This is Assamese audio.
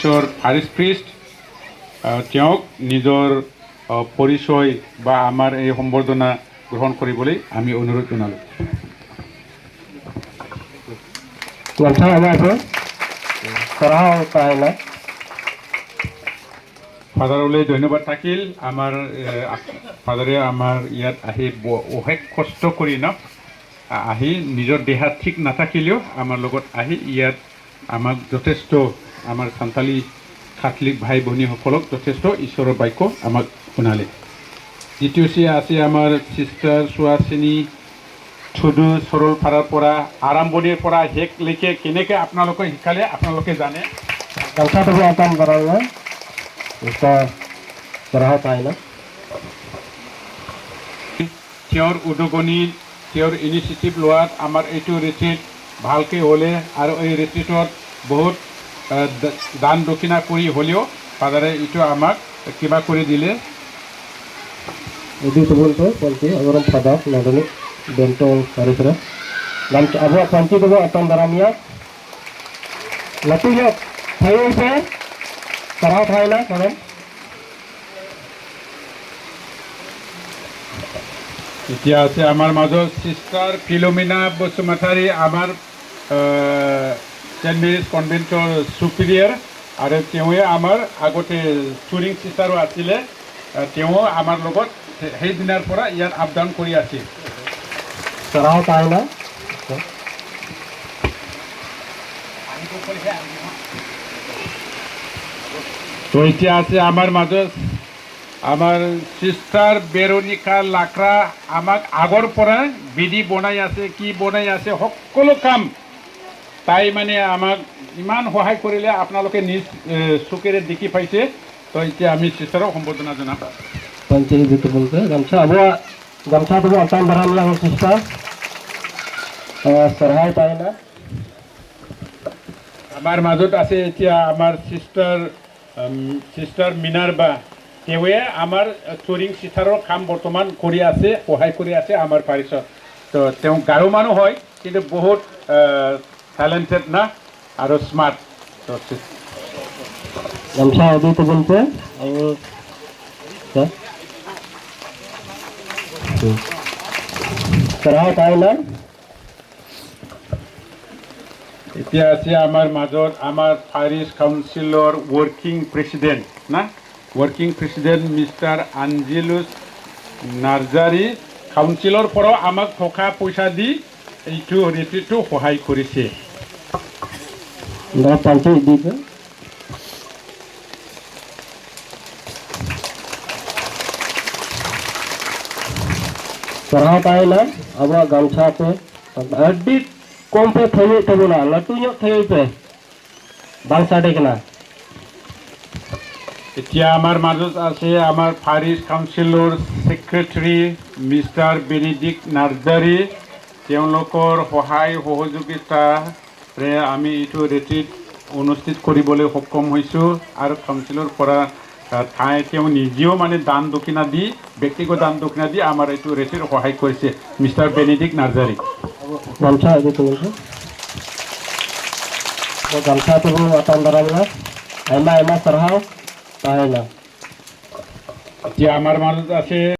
ফাৰিছ প্ৰিষ্ট তেওঁক নিজৰ পৰিচয় বা আমাৰ এই সম্বৰ্ধনা গ্ৰহণ কৰিবলৈ আমি অনুৰোধ জনালোঁ। ফাদাৰলৈ ধন্যবাদ থাকিল। আমাৰ ফাদাৰে আমাৰ ইয়াত আহি অশেষ কষ্ট কৰি আহি নিজৰ দেহা ঠিক নাথাকিলেও আমাৰ লগত আহি ইয়াত আমাক যথেষ্ট আমাৰ সান্তালী কাথলিক ভাই ভনীসকলক যথেষ্ট ঈশ্বৰৰ বাক্য আমাক শুনালে। দ্বিতীয়চি আছে আমাৰ চিষ্টাৰ সুৱাচিনী থুডু সৰলপাৰাৰ পৰা আৰম্ভণিৰ পৰা শেষলৈকে কেনেকৈ আপোনালোকে শিকালে আপোনালোকে জানে। তেওঁৰ উদগনি তেওঁৰ ইনিচিয়েটিভ লোৱাত আমাৰ এইটো ৰিট্ৰিট ভালকৈ হ'লে আৰু এই ৰিট্ৰিটত বহুত দান দক্ষিণা কৰি হ'লেও ফাদাৰে এইটো আমাক কিবা কৰি দিলে। Itu sebelum tu panci agar pada nadani bentol karisra. Dan abu panci tu akan daramnya. Latihan saya se sarau thailah kawan. এতিয়া আছে আমাৰ মাজত চিষ্টাৰ ফিলোমিনা বসুমতাৰী আমাৰ চেণ্ট মেৰিজ কনভেণ্টৰ চুপিৰিয়াৰ আৰু তেওঁৱে আমাৰ আগতে চুৰিং চিষ্টাৰো আছিলে। তেওঁ আমাৰ লগত সেইদিনাৰ পৰা ইয়াত আপ ডাউন কৰি আছিল। Sarau thailah. তো এতিয়া আছে আমাৰ মাজত আমাৰ চিষ্টাৰ বেৰনিকা লাকৰা আমাক আগৰ পৰা বিধি বনাই আছে, কি বনাই আছে সকলো কাম তাই মানে আমাক ইমান সহায় কৰিলে আপোনালোকে নিজ চকুৰে দেখি পাইছে। তো এতিয়া আমি চিষ্টাৰক সম্বৰ্ধনা জনাম। Panci itu boleh. Gamsa tu akan daramnya sister. Sarau thailah. আমাৰ মাজত আছে এতিয়া আমাৰ চিষ্টাৰ মিনাৰবা। তেওঁৱে আমাৰ চুৰিং চিষ্টাৰৰ কাম বৰ্তমান কৰি আছে, সহায় কৰি আছে আমাৰ পাৰিছত। তো তেওঁ গাৰো মানুহ হয় কিন্তু বহুত টেলেণ্টেড না আৰু স্মাৰ্ট। তো Gamsa itu boleh. Sarau thailah. এতিয়া আছে আমাৰ মাজত আমাৰ পাৰিছ কাউন্সিলৰ working president working president Mister Angelus Narzary কাউন্সিলৰ পৰাও আমাক টকা পইচা দি এইটো ৰিট্ৰিটটো সহায় কৰিছে। Panci itu. Sarau thailah. Abu gamsa tu edit kompe thayuk tu bola, latunyok thayuk pe. Bangsa dekna. এতিয়া আমাৰ মাজত আছে আমাৰ পাৰিছ কাউন্সিলৰ ছেক্ৰেটাৰী মিষ্টাৰ বেনিডিক্ট নাৰ্জাৰী। তেওঁলোকৰ সহায় সহযোগিতাৰে আমি এইটো ৰিট্ৰিট অনুষ্ঠিত কৰিবলৈ সক্ষম হৈছোঁ আৰু কাউন্সিলৰ পৰা তেওঁ নিজেও মানে দান দক্ষিণা দি ব্যক্তিগত দান দক্ষিণা দি আমাৰ এইটো ৰিট্ৰিট সহায় কৰিছে Mister Benedict Narzary. Gamsa itu boleh. Gamsa tu akan daramnya. Ema sarau thailah. এতিয়া আমাৰ মাজত আছে